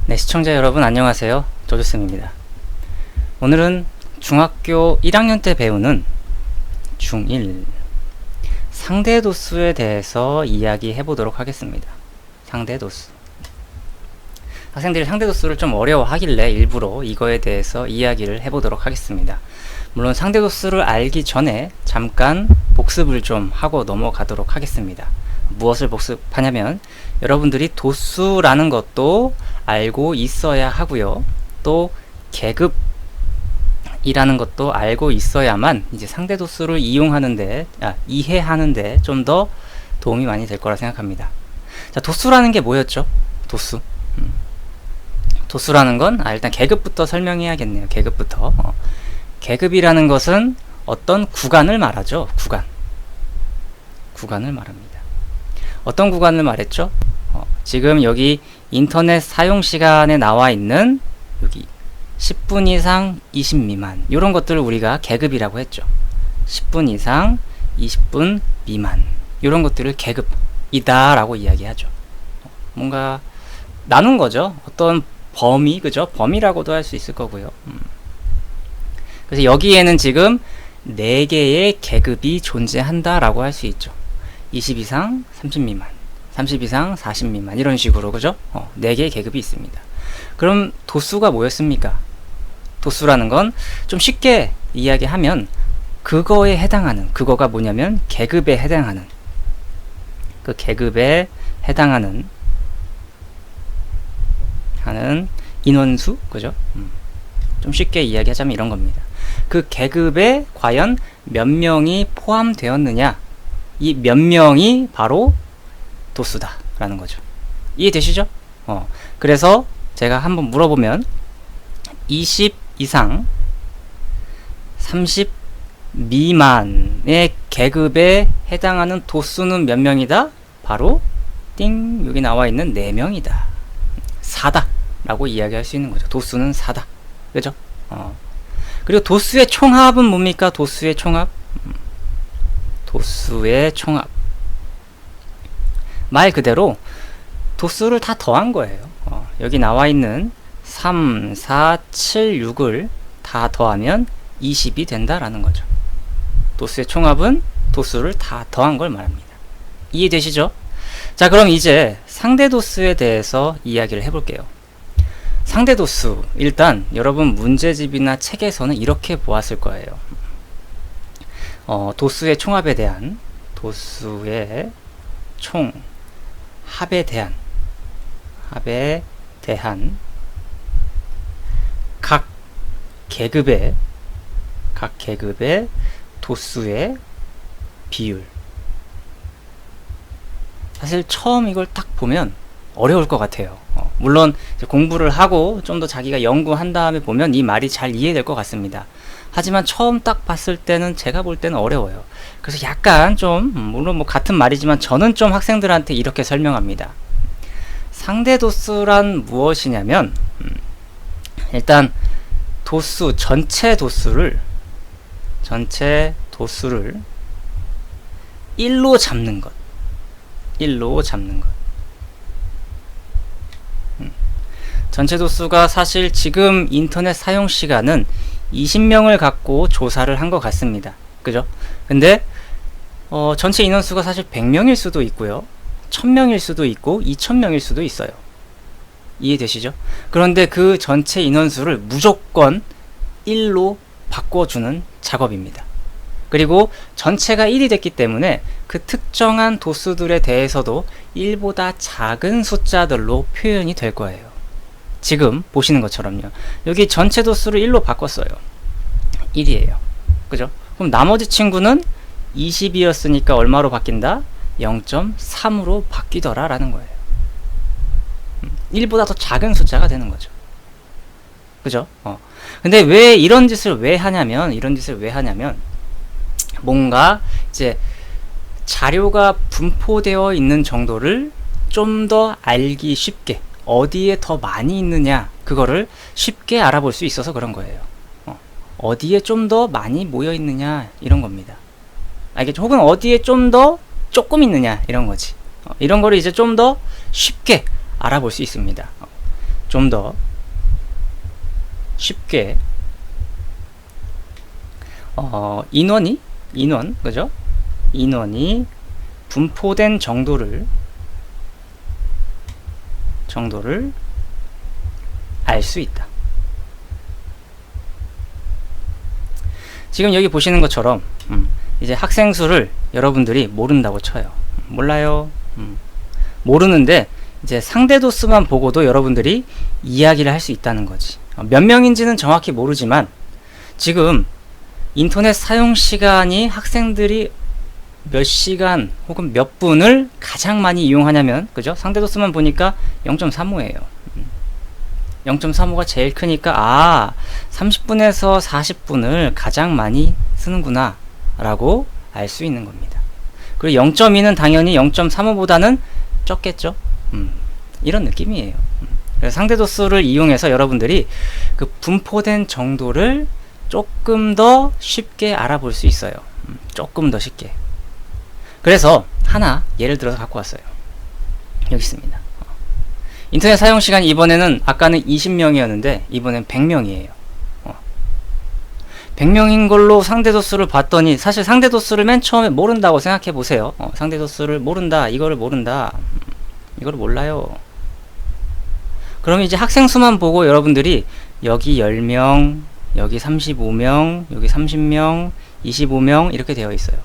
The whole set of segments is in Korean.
네, 시청자 여러분 안녕하세요. 조조쌤입니다. 오늘은 중학교 1학년 때 배우는 중1 상대도수에 대해서 이야기해 보도록 하겠습니다. 상대도수. 학생들이 상대도수를 좀 어려워하길래 일부러 이거에 대해서 이야기를 해보도록 하겠습니다. 물론 상대도수를 알기 전에 잠깐 복습을 좀 하고 넘어가도록 하겠습니다. 무엇을 복습하냐면 여러분들이 도수라는 것도 알고 있어야 하고요. 또 계급이라는 것도 알고 있어야만 이제 상대도수를 이해하는데 좀 더 도움이 많이 될 거라 생각합니다. 자, 도수라는 게 뭐였죠? 도수. 도수라는 건 일단 계급부터 설명해야겠네요. 계급부터. 계급이라는 것은 어떤 구간을 말하죠. 구간을 말합니다. 어떤 구간을 말했죠? 지금 여기 인터넷 사용 시간에 나와 있는 여기 10분 이상 20 미만 이런 것들을 우리가 계급이라고 했죠. 10분 이상 20분 미만 이런 것들을 계급이다 라고 이야기하죠. 뭔가 나눈 거죠. 어떤 범위, 그죠? 범위라고도 할 수 있을 거고요. 그래서 여기에는 지금 4개의 계급이 존재한다 라고 할 수 있죠. 20 이상 30 미만, 30 이상 40 미만 이런 식으로, 그죠? 4개의 계급이 있습니다. 그럼 도수가 뭐였습니까? 도수라는 건 좀 쉽게 이야기하면 그거에 해당하는, 그거가 뭐냐면 계급에 해당하는, 그 계급에 해당하는 인원수, 그죠? 좀 쉽게 이야기하자면 이런 겁니다. 그 계급에 과연 몇 명이 포함되었느냐, 이 몇 명이 바로 도수다 라는 거죠. 이해되시죠? 그래서 제가 한번 물어보면 20 이상 30 미만의 계급에 해당하는 도수는 몇 명이다? 바로 띵, 여기 나와 있는 4명이다. 4다 라고 이야기할 수 있는 거죠. 도수는 4다. 그죠? 그리고 도수의 총합은 뭡니까? 도수의 총합. 도수의 총합. 말 그대로 도수를 다 더한 거예요. 여기 나와 있는 3, 4, 7, 6을 다 더하면 20이 된다라는 거죠. 도수의 총합은 도수를 다 더한 걸 말합니다. 이해되시죠? 자, 그럼 이제 상대도수에 대해서 이야기를 해볼게요. 상대도수, 일단 여러분 문제집이나 책에서는 이렇게 보았을 거예요. 도수의 총합에 대한, 도수의 총합에 대한 각 계급의 도수의 비율. 사실 처음 이걸 딱 보면 어려울 것 같아요. 물론 이제 공부를 하고 좀 더 자기가 연구한 다음에 보면 이 말이 잘 이해될 것 같습니다. 하지만 처음 딱 봤을 때는, 제가 볼 때는 어려워요. 그래서 약간 좀, 물론 뭐 같은 말이지만 저는 좀 학생들한테 이렇게 설명합니다. 상대도수란 무엇이냐면, 일단 도수, 전체 도수를 1로 잡는 것. 전체 도수가 사실 지금 인터넷 사용 시간은 20명을 갖고 조사를 한 것 같습니다. 그죠? 근데 전체 인원수가 사실 100명일 수도 있고요. 1000명일 수도 있고 2000명일 수도 있어요. 이해되시죠? 그런데 그 전체 인원수를 무조건 1로 바꿔주는 작업입니다. 그리고 전체가 1이 됐기 때문에 그 특정한 도수들에 대해서도 1보다 작은 숫자들로 표현이 될 거예요. 지금 보시는 것처럼요. 여기 전체 도수를 1로 바꿨어요. 1이에요. 그죠? 그럼 나머지 친구는 20이었으니까 얼마로 바뀐다? 0.3으로 바뀌더라 라는 거예요. 1보다 더 작은 숫자가 되는 거죠. 그죠? 근데 왜 이런 짓을 왜 하냐면 뭔가 이제 자료가 분포되어 있는 정도를 좀 더 알기 쉽게, 어디에 더 많이 있느냐 그거를 쉽게 알아볼 수 있어서 그런 거예요. 어디에 좀 더 많이 모여 있느냐 이런 겁니다. 알겠죠? 혹은 어디에 좀 더 조금 있느냐 이런 거지. 이런 거를 이제 좀 더 쉽게 알아볼 수 있습니다. 좀 더 쉽게 인원 그죠? 인원이 분포된 정도를 알 수 있다. 지금 여기 보시는 것처럼 이제 학생 수를 여러분들이 모른다고 쳐요. 몰라요. 모르는데 이제 상대 도수만 보고도 여러분들이 이야기를 할 수 있다는 거지. 몇 명인지는 정확히 모르지만 지금 인터넷 사용 시간이 학생들이 몇 시간 혹은 몇 분을 가장 많이 이용하냐면, 그죠? 상대 도수만 보니까 0.35예요. 0.35가 제일 크니까 30분에서 40분을 가장 많이 쓰는구나 라고 알 수 있는 겁니다. 그리고 0.2는 당연히 0.35보다는 적겠죠. 이런 느낌이에요. 그래서 상대 도수를 이용해서 여러분들이 그 분포된 정도를 조금 더 쉽게 알아볼 수 있어요. 조금 더 쉽게. 그래서 하나 예를 들어서 갖고 왔어요. 여기 있습니다. 인터넷 사용 시간 이번에는 아까는 20명이었는데 이번엔 100명이에요. 100명인 걸로 상대 도수를 봤더니, 사실 상대 도수를 맨 처음에 모른다고 생각해 보세요. 상대 도수를 모른다, 이거를 모른다, 이거를 몰라요. 그럼 이제 학생 수만 보고 여러분들이 여기 10명, 여기 35명, 여기 30명, 25명 이렇게 되어 있어요.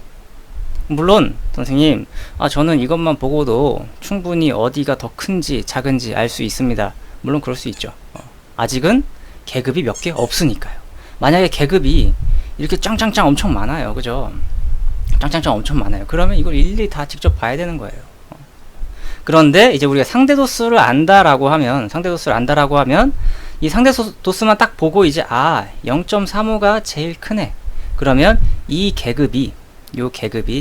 물론 선생님, 저는 이것만 보고도 충분히 어디가 더 큰지 작은지 알 수 있습니다. 물론 그럴 수 있죠. 아직은 계급이 몇 개 없으니까요. 만약에 계급이 이렇게 짱짱짱 엄청 많아요, 그죠? 짱짱짱 엄청 많아요. 그러면 이걸 일일이 다 직접 봐야 되는 거예요. 그런데 이제 우리가 상대 도수를 안다라고 하면 이 상대 도수만 딱 보고 이제 0.35가 제일 크네. 그러면 이 계급이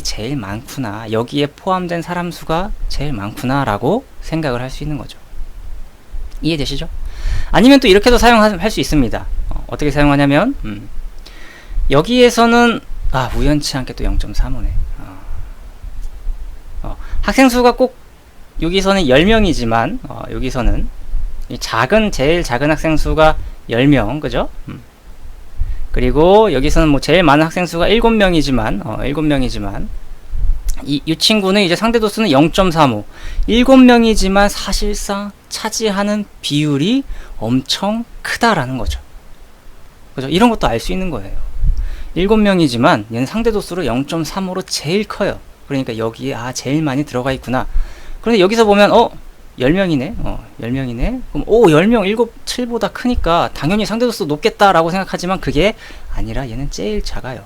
제일 많구나, 여기에 포함된 사람 수가 제일 많구나 라고 생각을 할 수 있는 거죠. 이해되시죠? 아니면 또 이렇게도 사용할 수 있습니다. 어떻게 사용하냐면 여기에서는 우연치 않게 또 0.35네. 학생 수가 꼭 여기서는 10명이지만 여기서는 제일 작은 학생 수가 10명, 그죠? 그리고 여기서는 뭐 제일 많은 학생 수가 7명이지만 이 친구는 이제 상대 도수는 0.35. 7명이지만 사실상 차지하는 비율이 엄청 크다라는 거죠. 그죠? 이런 것도 알 수 있는 거예요. 7명이지만 얘는 상대 도수로 0.35로 제일 커요. 그러니까 여기에 제일 많이 들어가 있구나. 그런데 여기서 보면 10명이네. 10명이네. 그럼 10명 7보다 크니까 당연히 상대도수 높겠다라고 생각하지만 그게 아니라 얘는 제일 작아요.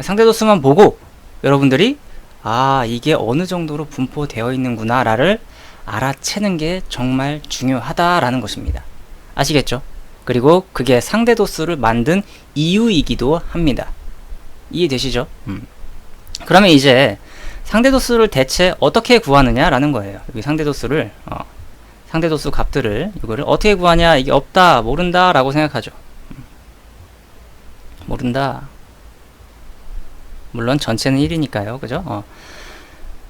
상대도수만 보고 여러분들이 이게 어느 정도로 분포되어 있는구나를 알아채는 게 정말 중요하다라는 것입니다. 아시겠죠? 그리고 그게 상대도수를 만든 이유이기도 합니다. 이해되시죠? 그러면 이제 상대도수를 대체 어떻게 구하느냐라는 거예요. 여기 상대도수를 상대도수 값들을 이거를 어떻게 구하냐, 이게 없다, 모른다 라고 생각하죠. 모른다. 물론 전체는 1이니까요. 그죠?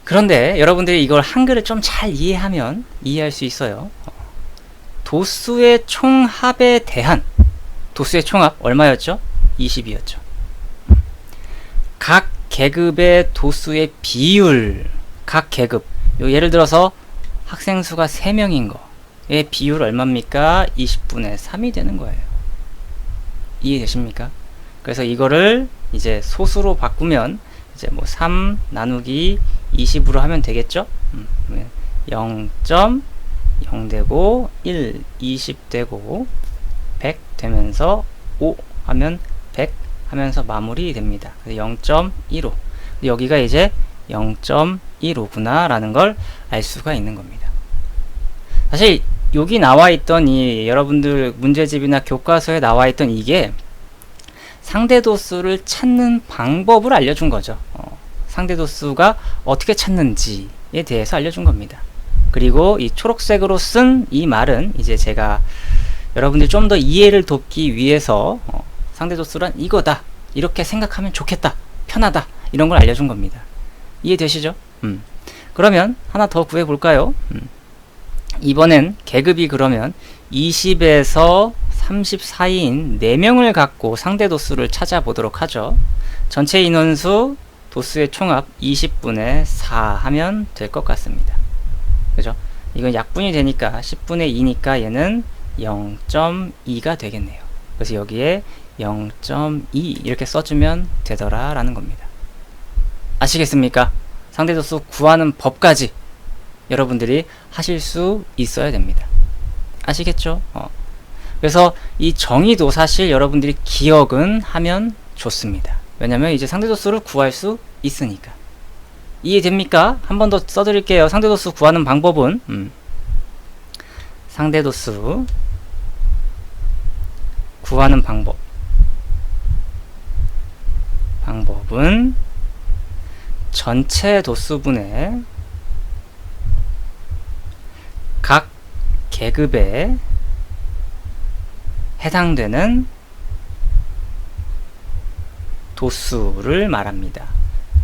그런데 여러분들이 이걸 한글을 좀 잘 이해하면 이해할 수 있어요. 도수의 총합에 대한 도수의 총합 얼마였죠? 20이었죠. 각 계급의 도수의 비율, 각 계급, 예를 들어서 학생 수가 3명인 거의 비율 얼마입니까? 20분의 3이 되는 거예요. 이해되십니까? 그래서 이거를 이제 소수로 바꾸면 이제 뭐 3 나누기 20으로 하면 되겠죠? 0.0 되고 1, 20 되고 100 되면서 5 하면 100 하면서 마무리 됩니다. 0.15. 여기가 이제 0.15구나 라는 걸 알 수가 있는 겁니다. 사실 여기 나와 있던 이 여러분들 문제집이나 교과서에 나와 있던 이게 상대도수를 찾는 방법을 알려준 거죠. 상대도수가 어떻게 찾는지에 대해서 알려준 겁니다. 그리고 이 초록색으로 쓴 이 말은 이제 제가 여러분들이 좀 더 이해를 돕기 위해서 상대도수란 이거다, 이렇게 생각하면 좋겠다, 편하다, 이런 걸 알려준 겁니다. 이해되시죠? 그러면 하나 더 구해볼까요? 이번엔 계급이 그러면 20에서 30 사이인 4명을 갖고 상대 도수를 찾아보도록 하죠. 전체 인원수 도수의 총합 20분의 4 하면 될 것 같습니다. 그죠? 이건 약분이 되니까 10분의 2니까 얘는 0.2가 되겠네요. 그래서 여기에 0.2 이렇게 써주면 되더라 라는 겁니다. 아시겠습니까? 상대 도수 구하는 법까지 여러분들이 하실 수 있어야 됩니다. 아시겠죠? 그래서 이 정의도 사실 여러분들이 기억은 하면 좋습니다. 왜냐면 이제 상대도수를 구할 수 있으니까. 이해됩니까? 한 번 더 써드릴게요. 상대도수 구하는 방법은 상대도수 구하는 방법은 전체 도수분의 각 계급에 해당되는 도수를 말합니다.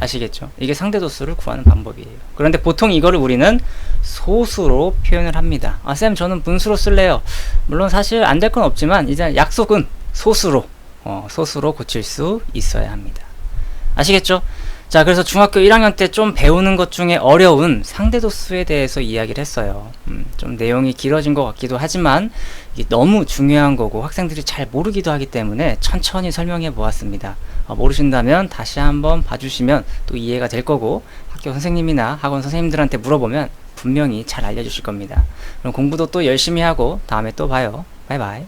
아시겠죠? 이게 상대 도수를 구하는 방법이에요. 그런데 보통 이거를 우리는 소수로 표현을 합니다. 아, 쌤, 저는 분수로 쓸래요. 물론 사실 안 될 건 없지만 이제 약속은 소수로 고칠 수 있어야 합니다. 아시겠죠? 자, 그래서 중학교 1학년 때 좀 배우는 것 중에 어려운 상대도수에 대해서 이야기를 했어요. 좀 내용이 길어진 것 같기도 하지만 이게 너무 중요한 거고 학생들이 잘 모르기도 하기 때문에 천천히 설명해 보았습니다. 모르신다면 다시 한번 봐주시면 또 이해가 될 거고 학교 선생님이나 학원 선생님들한테 물어보면 분명히 잘 알려주실 겁니다. 그럼 공부도 또 열심히 하고 다음에 또 봐요. 바이바이.